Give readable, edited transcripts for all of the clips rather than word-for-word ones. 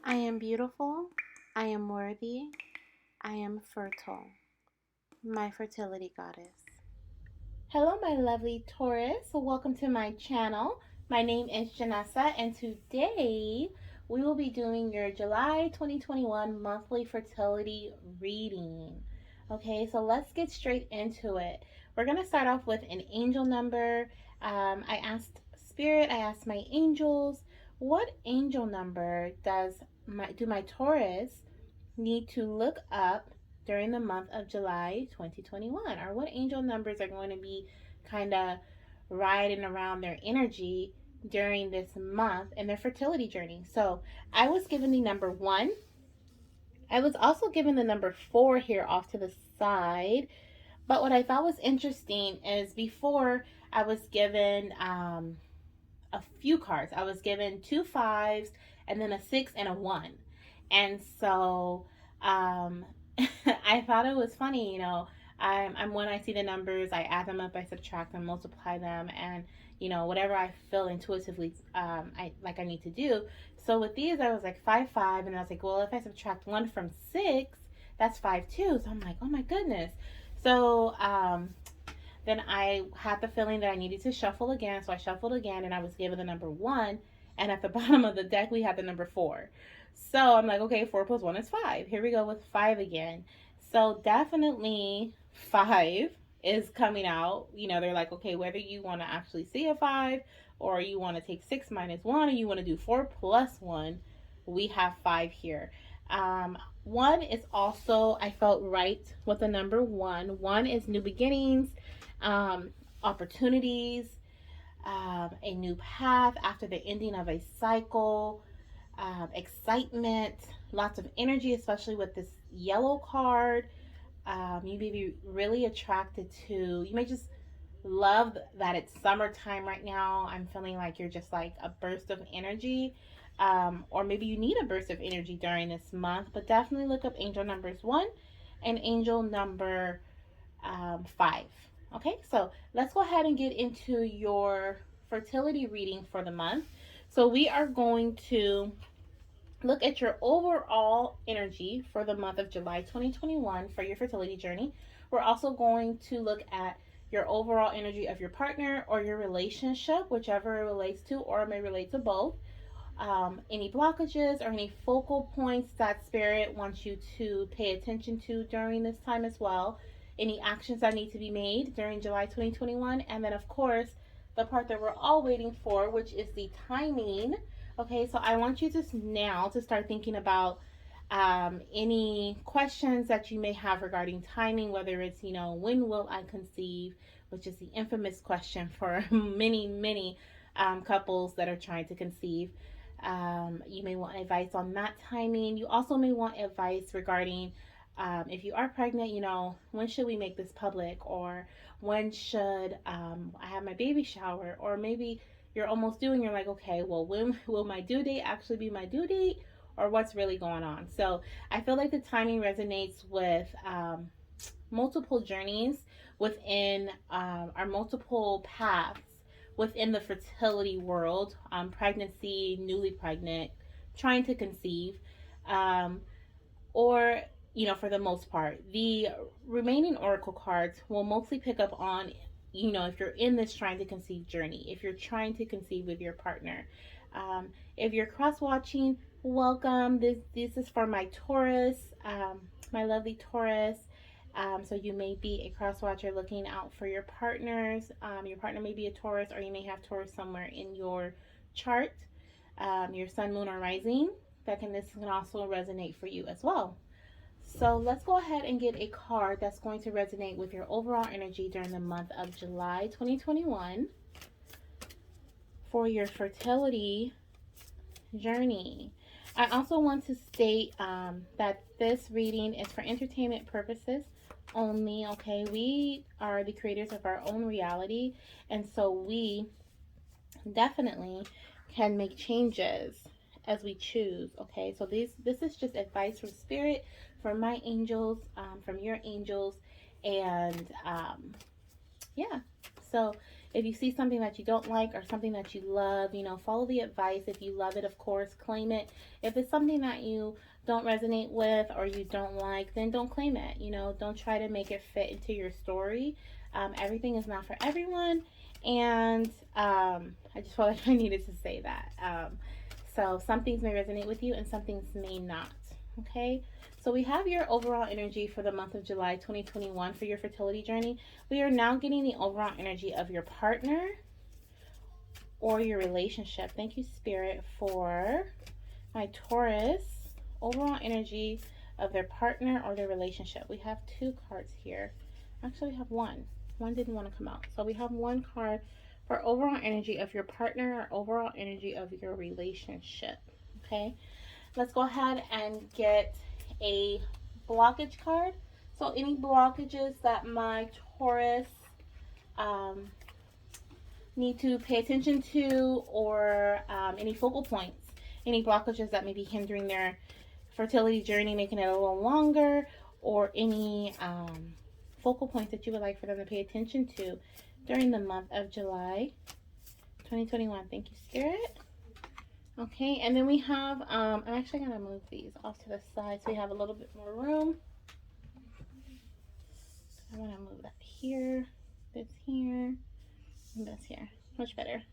I am beautiful, I am worthy, I am fertile. My fertility goddess. Hello, my lovely Taurus. Welcome to my channel. My name is Janessa, and today we will be doing your July 2021 monthly fertility reading. Okay, so let's get straight into it. We're going to start off with an angel number. I asked Spirit, I asked my angels, what angel number do my Taurus need to look up during the month of July 2021? Or what angel numbers are going to be kind of riding around their energy during this month and their fertility journey? So I was given the number 1. I was also given the number 4 here off to the side. But what I thought was interesting is before I was given a few cards. I was given 2 5s and then a 6 and a 1. And so um, I thought it was funny, I'm when I see the numbers, I add them up, I subtract them, multiply them, and whatever I feel intuitively, I need to do. So with these, I was like 5 5, and I was like, well, if I subtract 1 from 6, that's 5 2. So I'm like, oh my goodness. So then I had the feeling that I needed to shuffle again. So I shuffled again and I was given the number 1. And at the bottom of the deck, we had the number 4. So I'm like, okay, 4 plus 1 is 5. Here we go with 5 again. So definitely 5 is coming out. They're like, okay, whether you want to actually see a 5 or you want to take 6 minus 1 or you want to do 4 plus 1, we have 5 here. 1 is also, I felt right with the number 1. 1 is new beginnings, um, opportunities, a new path after the ending of a cycle, excitement, lots of energy, especially with this yellow card. You may be really attracted to, you may just love that it's summertime right now. I'm feeling like you're just like a burst of energy. Or maybe you need a burst of energy during this month, but definitely look up angel numbers 1 and angel number 5. Okay, so let's go ahead and get into your fertility reading for the month. So we are going to look at your overall energy for the month of July 2021 for your fertility journey. We're also going to look at your overall energy of your partner or your relationship, whichever it relates to, or it may relate to both. Any blockages or any focal points that spirit wants you to pay attention to during this time as well. Any actions that need to be made during July 2021. And then, of course, the part that we're all waiting for, which is the timing. Okay, so I want you to now to start thinking about any questions that you may have regarding timing, whether it's, when will I conceive, which is the infamous question for many couples that are trying to conceive. You may want advice on that timing. You also may want advice regarding if you are pregnant, when should we make this public? Or when should I have my baby shower? Or maybe you're almost due and you're like, okay, well, when will my due date actually be my due date? Or what's really going on? So I feel like the timing resonates with multiple journeys within our multiple paths within the fertility world, pregnancy, newly pregnant, trying to conceive, um, or for the most part. The remaining oracle cards will mostly pick up on, if you're in this trying to conceive journey, if you're trying to conceive with your partner. If you're cross watching, welcome. This is for my Taurus, my lovely Taurus. So you may be a cross watcher looking out for your partners. Your partner may be a Taurus, or you may have Taurus somewhere in your chart, your sun, moon, or rising. This can also resonate for you as well. So let's go ahead and get a card that's going to resonate with your overall energy during the month of July 2021 for your fertility journey. I also want to state that this reading is for entertainment purposes only. Okay, we are the creators of our own reality, and so we definitely can make changes as we choose. Okay, so this is just advice from spirit, from my angels, from your angels, and yeah. So If you see something that you don't like or something that you love, you know, follow the advice. If you love it, of course, claim it. If it's something that you don't resonate with or you don't like, then don't claim it. You know, don't try to make it fit into your story. Everything is not for everyone. And I just felt like I needed to say that. So some things may resonate with you and some things may not. Okay? So we have your overall energy for the month of July 2021 for your fertility journey. We are now getting the overall energy of your partner or your relationship. Thank you, Spirit, for my Taurus. Overall energy of their partner or their relationship. We have 2 cards here. Actually, we have one. One didn't want to come out. So we have 1 card for overall energy of your partner or overall energy of your relationship. Okay? Let's go ahead and get a blockage card. So any blockages that my Taurus need to pay attention to, or any focal points, any blockages that may be hindering their fertility journey, making it a little longer, or any focal points that you would like for them to pay attention to during the month of July 2021. Thank you, Spirit. Okay, and then we have, I'm actually going to move these off to the side so we have a little bit more room. I want to move that here, this here, and this here. Much better.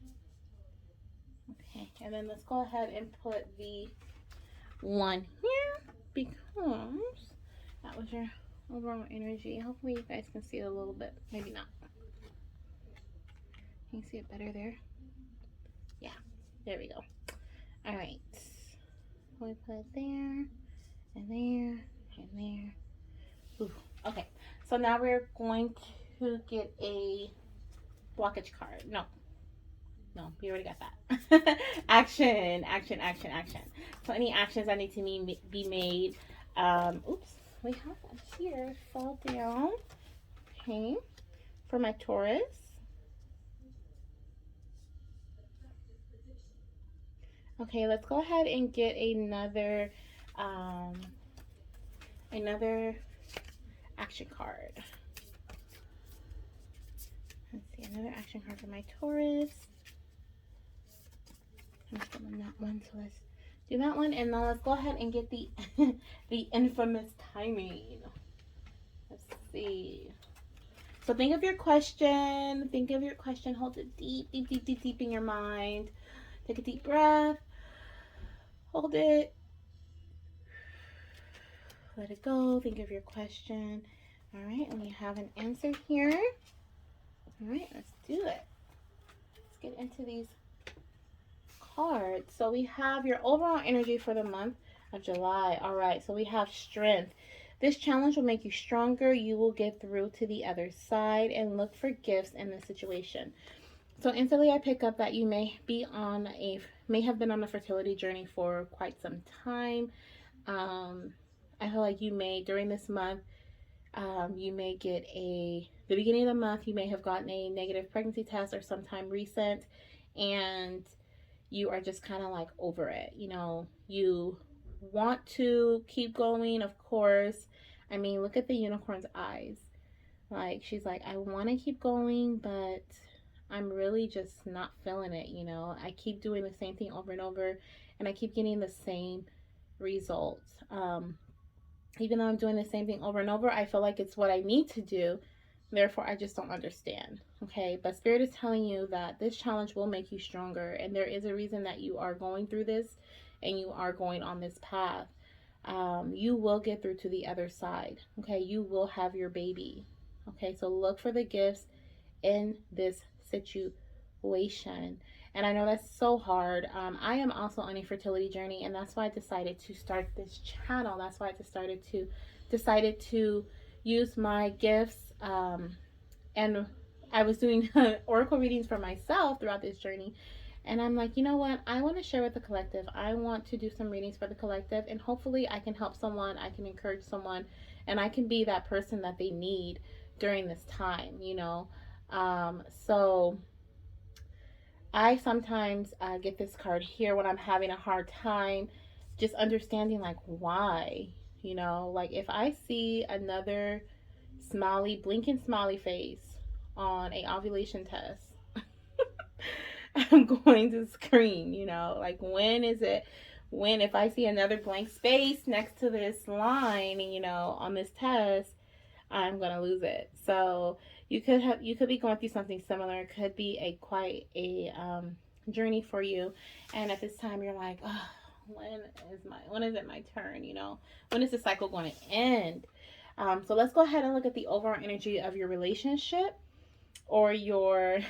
Okay, and then let's go ahead and put the one here because that was your overall energy. Hopefully you guys can see it a little bit. Maybe not. Can you see it better there? Yeah, there we go. All right, we put it there and there and there. Ooh. Okay, so now we're going to get a blockage card. No, we already got that. Action. So any actions that need to be made. Oops, we have that here. Fall down. Okay, for my Taurus. Okay, let's go ahead and get another action card. Let's see, another action card for my Taurus. I'm still on that one, so let's do that one, and now let's go ahead and get the the infamous timing. Let's see. So think of your question. Hold it deep in your mind. Take a deep breath. Hold it. Let it go. Think of your question. All right, and we have an answer here. All right, let's do it. Let's get into these cards. So we have your overall energy for the month of July. All right, so we have strength. This challenge will make you stronger. You will get through to the other side, and look for gifts in this situation. So instantly I pick up that you may have been on a fertility journey for quite some time. I feel like you may, during this month, you may get the beginning of the month, you may have gotten a negative pregnancy test or sometime recent, and you are just kind of like over it. You know, you want to keep going, of course. I mean, look at the unicorn's eyes. Like, she's like, I want to keep going, but I'm really just not feeling it, you know. I keep doing the same thing over and over, and I keep getting the same results. Even though I'm doing the same thing over and over, I feel like it's what I need to do. Therefore, I just don't understand. Okay, but Spirit is telling you that this challenge will make you stronger, and there is a reason that you are going through this and you are going on this path. You will get through to the other side. Okay, you will have your baby. Okay, so look for the gifts in this situation. And I know that's so hard. I am also on a fertility journey, and that's why I decided to start this channel. That's why I decided to use my gifts. And I was doing oracle readings for myself throughout this journey. And I'm like, you know what? I want to share with the collective. I want to do some readings for the collective, and hopefully I can help someone. I can encourage someone, and I can be that person that they need during this time, you know. So I sometimes get this card here when I'm having a hard time just understanding, like, why, you know, like if I see another blinking smiley face on a ovulation test, I'm going to scream, like when is it when if I see another blank space next to this line, on this test, I'm gonna lose it. So you could be going through something similar. It could be a quite a journey for you, and at this time you're like, oh, when is it my turn? When is the cycle going to end? So let's go ahead and look at the overall energy of your relationship or your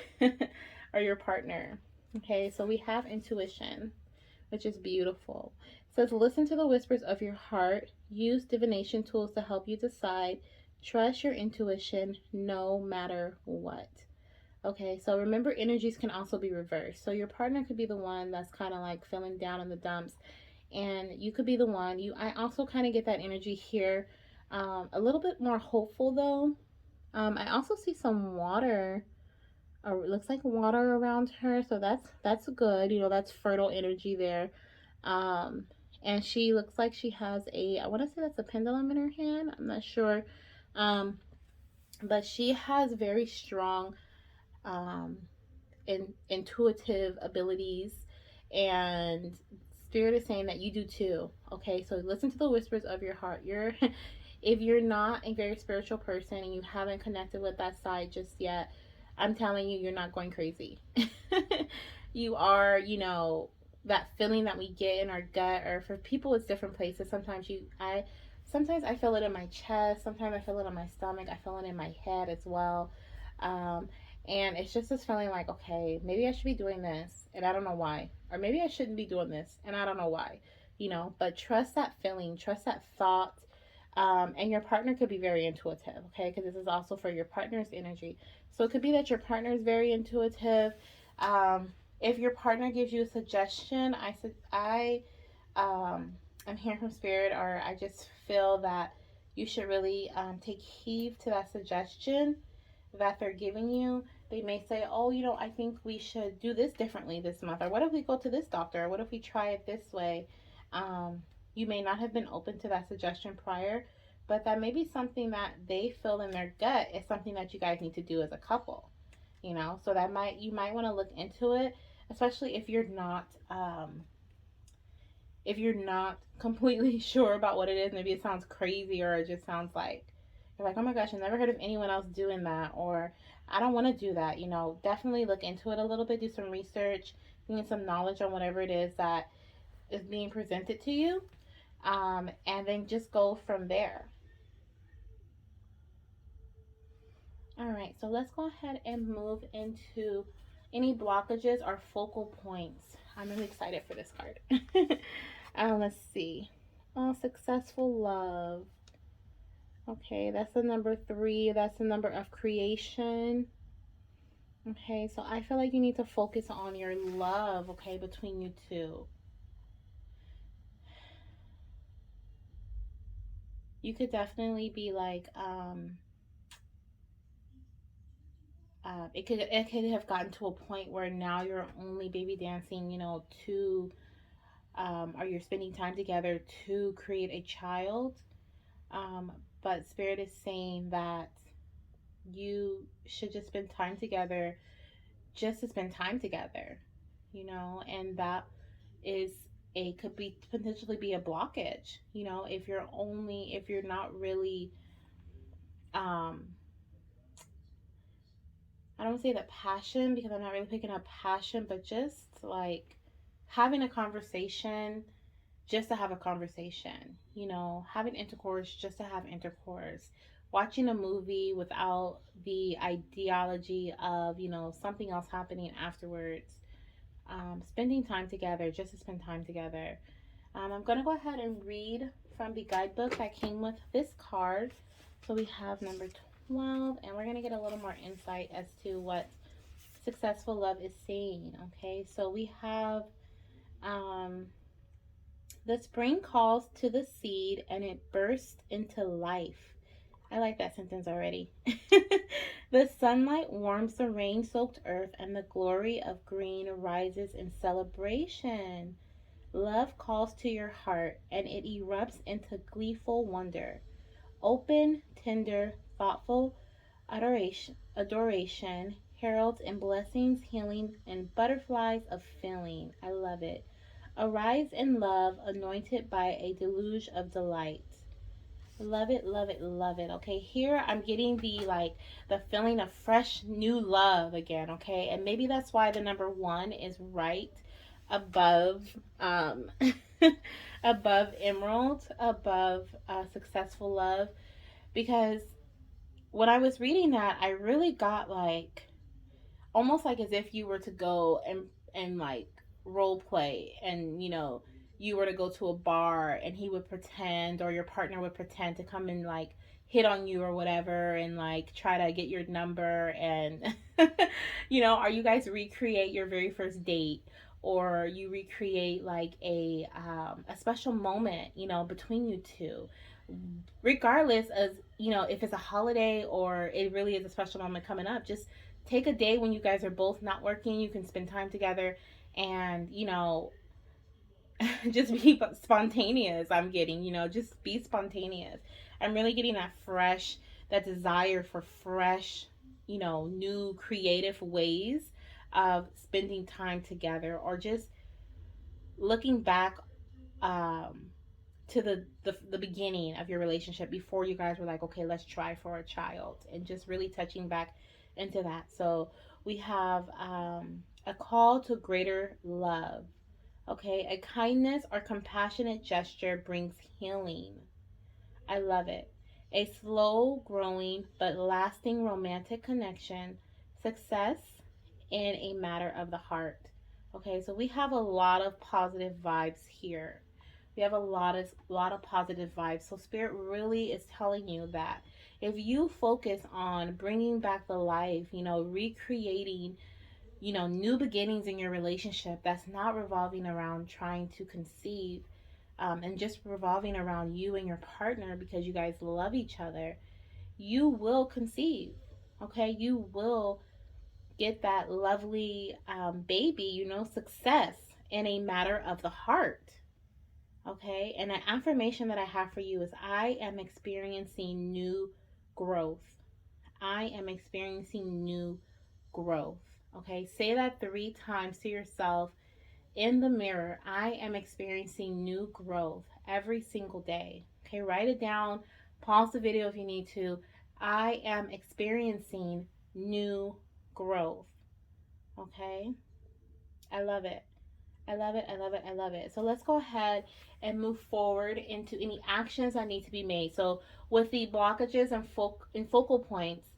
or your partner. Okay, so we have intuition, which is beautiful. It says, listen to the whispers of your heart. Use divination tools to help you decide. Trust your intuition no matter what. Okay, so remember, energies can also be reversed. So your partner could be the one that's kind of like feeling down in the dumps, and you could be the one. I also kind of get that energy here, a little bit more hopeful though. I also see some water, or it looks like water around her, so that's good. That's fertile energy there. Um, and she looks like she has I want to say that's a pendulum in her hand. I'm not sure. Um, but she has very strong um, intuitive abilities, and spirit is saying that you do too. Okay, so listen to the whispers of your heart. If you're not a very spiritual person and you haven't connected with that side just yet, I'm telling you, you're not going crazy. You are, that feeling that we get in our gut, or for people it's different places. Sometimes I feel it in my chest, sometimes I feel it in my stomach, I feel it in my head as well. um, and it's just this feeling like, okay, maybe I should be doing this and I don't know why, or maybe I shouldn't be doing this and I don't know why. But trust that feeling, trust that thought. And your partner could be very intuitive, okay? Because this is also for your partner's energy. So it could be that your partner is very intuitive. If your partner gives you a suggestion, um, I'm hearing from spirit, or I just feel that you should really take heed to that suggestion that they're giving you. They may say, oh, I think we should do this differently this month, or what if we go to this doctor, or what if we try it this way. um, you may not have been open to that suggestion prior, but that may be something that they feel in their gut is something that you guys need to do as a couple. So that you might want to look into it, especially if you're not completely sure about what it is. Maybe it sounds crazy, or it just sounds like you're like, oh my gosh, I never heard of anyone else doing that, or I don't want to do that. Definitely look into it a little bit, do some research, gain some knowledge on whatever it is that is being presented to you, and then just go from there. All right, so let's go ahead and move into any blockages or focal points. I'm really excited for this card. Let's see. Oh, successful love. Okay, that's the number 3. That's the number of creation. Okay, so I feel like you need to focus on your love, okay, between you two. You could definitely be like, it could have gotten to a point where now you're only baby dancing, to or you're spending time together to create a child. Um, but spirit is saying that you should just spend time together, just to spend time together, and that is could be potentially be a blockage, if you're not really, um I don't say that passion, because I'm not really picking up passion, but just like having a conversation just to have a conversation, having intercourse just to have intercourse, watching a movie without the ideology of, something else happening afterwards, spending time together just to spend time together. I'm going to go ahead and read from the guidebook that came with this card. So we have number 12, and we're going to get a little more insight as to what successful love is saying. Okay, so we have um, the spring calls to the seed and it bursts into life. I like that sentence already. The sunlight warms the rain soaked earth, and the glory of green rises in celebration. Love calls to your heart, and it erupts into gleeful wonder. Open, tender, thoughtful adoration heralds and blessings, healing, and butterflies of feeling. I love it. Arise in love, anointed by a deluge of delight. Love it, love it, love it. Okay, here I'm getting the feeling of fresh new love again, okay? And maybe that's why the number 1 is right above above emerald, above successful love, because when I was reading that, I really got almost like as if you were to go and like role play, and you were to go to a bar and he would pretend, or your partner would pretend to come and like hit on you or whatever, and like try to get your number, and or you guys recreate your very first date, or you recreate like a special moment between you two, regardless of if it's a holiday or it really is a special moment coming up. Just take a day when you guys are both not working, you can spend time together, and just be spontaneous. I'm getting, just be spontaneous. I'm really getting that desire for fresh, new creative ways of spending time together, or just looking back um to the beginning of your relationship, before you guys were like, okay, let's try for a child, and just really touching back into that. So we have a call to greater love. Okay, a kindness or compassionate gesture brings healing. I love it. A slow growing but lasting romantic connection, success in a matter of the heart. Okay, so we have a lot of positive vibes here. We have a lot of positive vibes. So spirit really is telling you that if you focus on bringing back the life, recreating, new beginnings in your relationship, that's not revolving around trying to conceive, and just revolving around you and your partner, because you guys love each other, you will conceive. Okay, you will get that lovely baby, success in a matter of the heart. Okay, and an affirmation that I have for you is, I am experiencing new growth. I am experiencing new growth. Okay, say that 3 times to yourself in the mirror. I am experiencing new growth every single day. Okay, write it down, pause the video if you need to. I am experiencing new growth. Okay, I love it. I love it. I love it. I love it. So let's go ahead and move forward into any actions that need to be made. So with the blockages and focal points,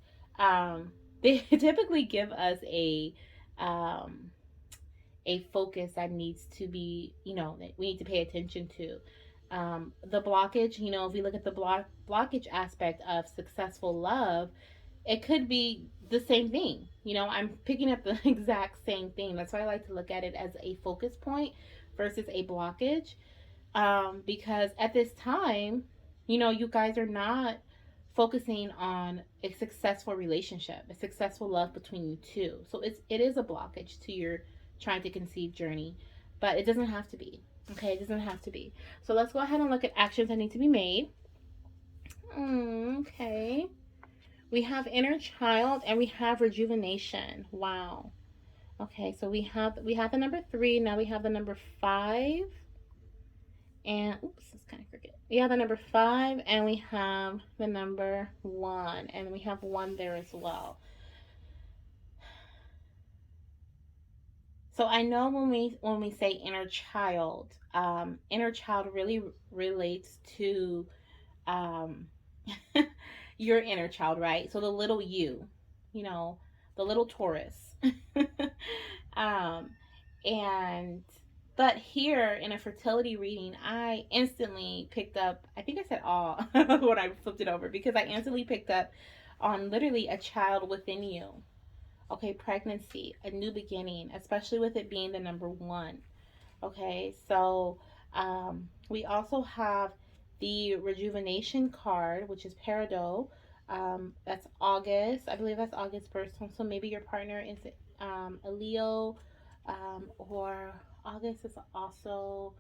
they typically give us um, a focus that needs to be, that we need to pay attention to. The blockage, if we look at the blockage aspect of successful love, it could be the same thing. I'm picking up the exact same thing. That's why I like to look at it as a focus point versus a blockage. Because at this time, you guys are not focusing on a successful relationship, a successful love between you two. So it is a blockage to your trying to conceive journey, but it doesn't have to be. Okay, it doesn't have to be. So let's go ahead and look at actions that need to be made. Okay. We have inner child and we have rejuvenation. Wow. Okay, so we have the number 3. Now we have the number 5. And oops, it's kind of crooked. We have the number 5 and we have the number 1, and we have 1 there as well. So I know when we say inner child really relates to um, your inner child, right? So the little you know, the little Taurus. um, and but here in a fertility reading, I instantly picked up, I think I said all when I flipped it over, because I instantly picked up on literally a child within you. Okay, pregnancy, a new beginning, especially with it being the number 1. Okay, so we also have the rejuvenation card, which is Peridot. That's August. I believe that's August first. So maybe your partner is a Leo, or August is also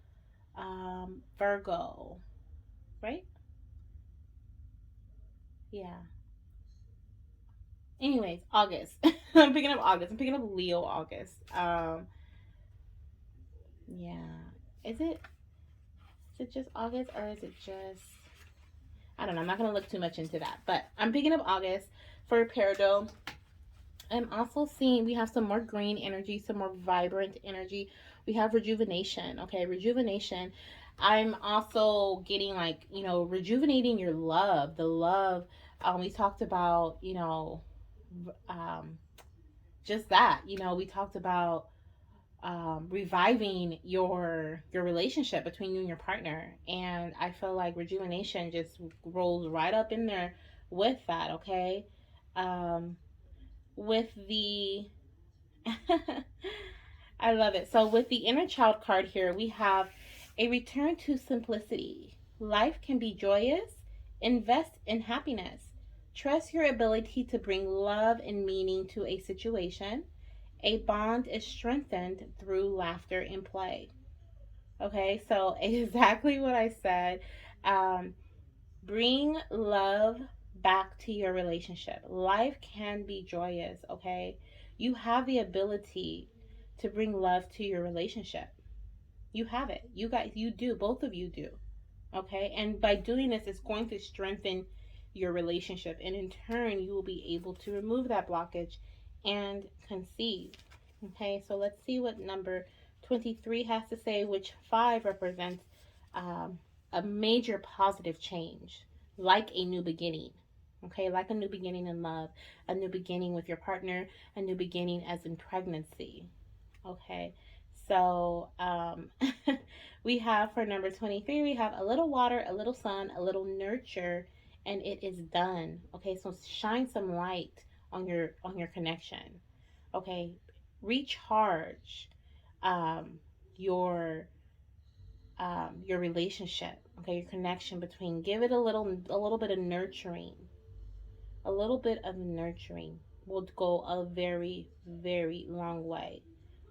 Virgo, right? Yeah. Anyways, August. I'm picking up August. I'm picking up Leo August. Yeah. Is it just August, or is it just, I don't know. I'm not going to look too much into that. But I'm picking up August for Peridot. I'm also seeing we have some more green energy, some more vibrant energy. We have rejuvenation. Okay, rejuvenation. I'm also getting like, rejuvenating your love. The love. We talked about, um, just that. We talked about reviving your relationship between you and your partner, and I feel like rejuvenation just rolls right up in there with that. Okay, um, with the I love it. So with the inner child card here, we have a return to simplicity. Life can be joyous. Invest in happiness. Trust your ability to bring love and meaning to a situation. A bond is strengthened through laughter and play. Okay, so exactly what I said. Um, bring love back to your relationship. Life can be joyous, okay? You have the ability to bring love to your relationship. You have it. You do. Both of you do. Okay? And by doing this, it's going to strengthen your relationship. And in turn, you will be able to remove that blockage and conceive. Okay? So let's see what number 23 has to say, which 5 represents um, a major positive change, like a new beginning. Okay? Like a new beginning in love, a new beginning with your partner, a new beginning as in pregnancy. Okay, so we have for number 23, we have a little water, a little sun, a little nurture, and it is done. Okay, so shine some light on your connection. Okay, recharge um, your your relationship. Okay, your connection between. Give it a little bit of nurturing. A little bit of nurturing will go a very, very long way.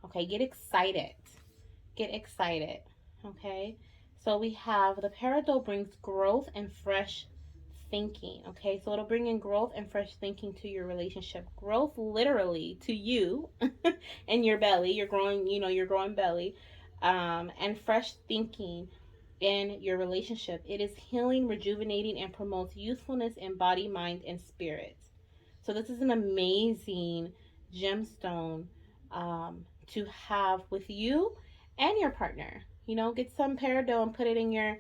Okay, get excited. Get excited. Okay, so we have the Peridot brings growth and fresh thinking. Okay, so it'll bring in growth and fresh thinking to your relationship. Growth literally to you and your belly. You're growing belly. And fresh thinking in your relationship. It is healing, rejuvenating, and promotes youthfulness in body, mind, and spirit. So this is an amazing gemstone to have with you and your partner. Get some peridot and put it in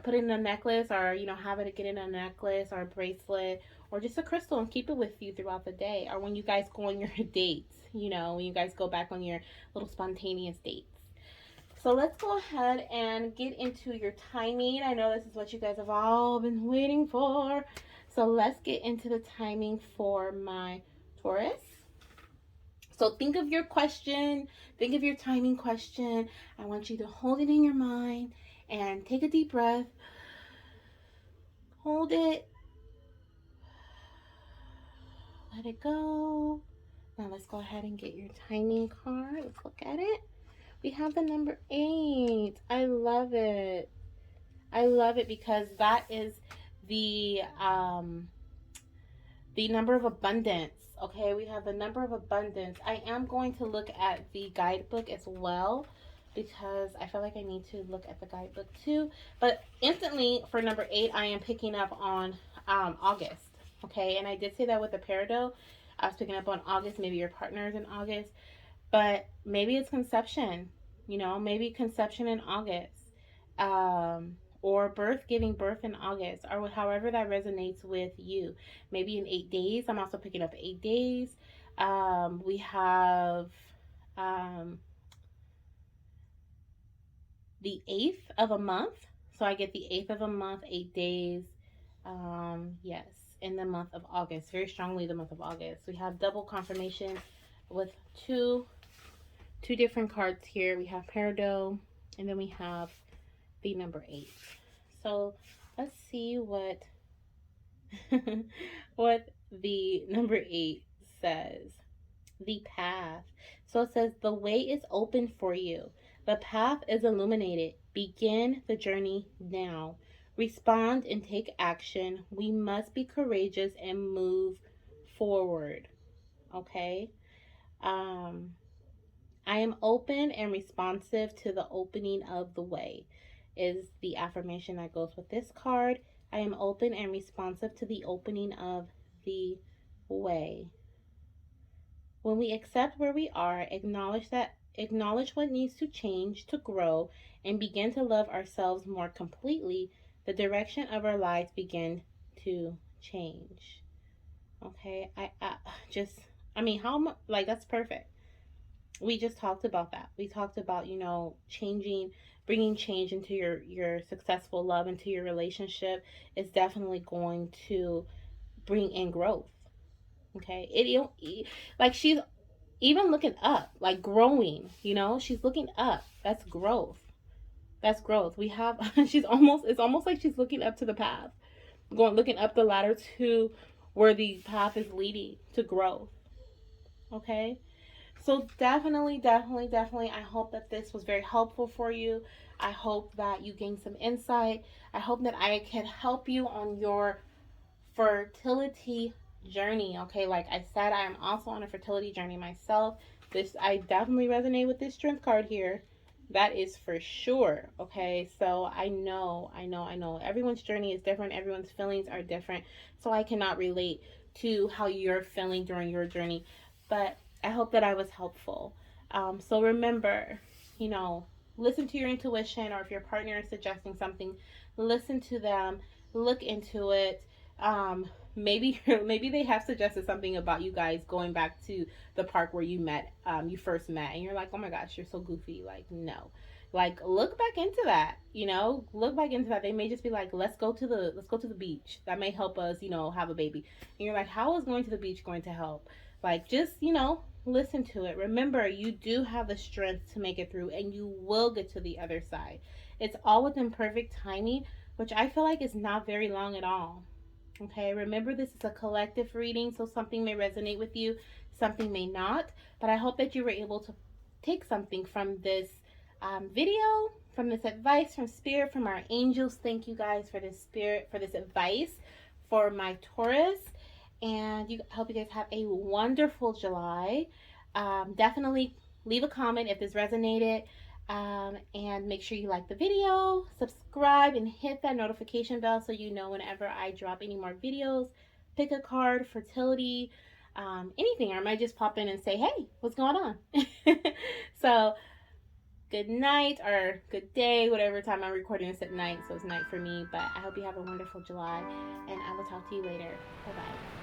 put it in a necklace, or have it get in a necklace or a bracelet, or just a crystal, and keep it with you throughout the day, or when you guys go on your dates. When you guys go back on your little spontaneous dates. So let's go ahead and get into your timing. I know this is what you guys have all been waiting for. So let's get into the timing for my Taurus. So think of your question, think of your timing question. I want you to hold it in your mind and take a deep breath. Hold it. Let it go. Now let's go ahead and get your timing card. Let's look at it. We have the number 8. I love it. I love it because that is the number of abundance. Okay, we have the number of abundance. I am going to look at the guidebook as well because I feel like I need to look at the guidebook too. But instantly for number 8, I am picking up on August. Okay, and I did say that with the Peridot. I was picking up on August. Maybe your partner is in August, but maybe it's conception. Maybe conception in August, or giving birth in August, or however that resonates with you. Maybe in 8 days. I'm also picking up 8 days. We have um, the 8th of a month. So I get the 8th of a month, 8 days. Yes, in the month of August. Very strongly the month of August. We have double confirmation with two different cards here. We have Peridot, and then we have the number 8. So let's see what what the number 8 says. The path. So it says the way is open for you. The path is illuminated. Begin the journey now. Respond and take action. We must be courageous and move forward. Okay? I am open and responsive to the opening of the way, is the affirmation that goes with this card. I am open and responsive to the opening of the way. When we accept where we are, acknowledge what needs to change to grow, and begin to love ourselves more completely, the direction of our lives begin to change. Okay, I just, I mean, how much, like, that's perfect. We just talked about that. We talked about, changing, bringing change into your successful love, into your relationship is definitely going to bring in growth. Okay, like she's even looking up, like growing. She's looking up. That's growth. That's growth. We have. She's almost. It's almost like she's looking up to the path, looking up the ladder to where the path is leading to growth. Okay. So definitely, definitely, definitely, I hope that this was very helpful for you. I hope that you gained some insight. I hope that I can help you on your fertility journey. Okay, like I said, I am also on a fertility journey myself. I definitely resonate with this strength card here. That is for sure. Okay, so I know. Everyone's journey is different, everyone's feelings are different. So I cannot relate to how you're feeling during your journey. But I hope that I was helpful. So remember, you know, listen to your intuition, or if your partner is suggesting something, listen to them, look into it. Maybe they have suggested something about you guys going back to the park where you first met, and you're like, oh my gosh, you're so goofy. Like, no, like look back into that. Look back into that. They may just be like, let's go to the beach. That may help us, have a baby. And you're like, how is going to the beach going to help? Like, just listen to it. Remember, you do have the strength to make it through, and you will get to the other side. It's all within perfect timing, which I feel like is not very long at all. Okay, remember this is a collective reading, so something may resonate with you, something may not. But I hope that you were able to take something from this video, from this advice from Spirit, from our angels. Thank you guys for this Spirit, for this advice for my Taurus. And I hope you guys have a wonderful July. Definitely leave a comment if this resonated. And make sure you like the video, subscribe, and hit that notification bell so you know whenever I drop any more videos. Pick a card, fertility, anything. Or I might just pop in and say, hey, what's going on? So, good night or good day, whatever time I'm recording this at night. So it's night for me. But I hope you have a wonderful July, and I will talk to you later. Bye bye.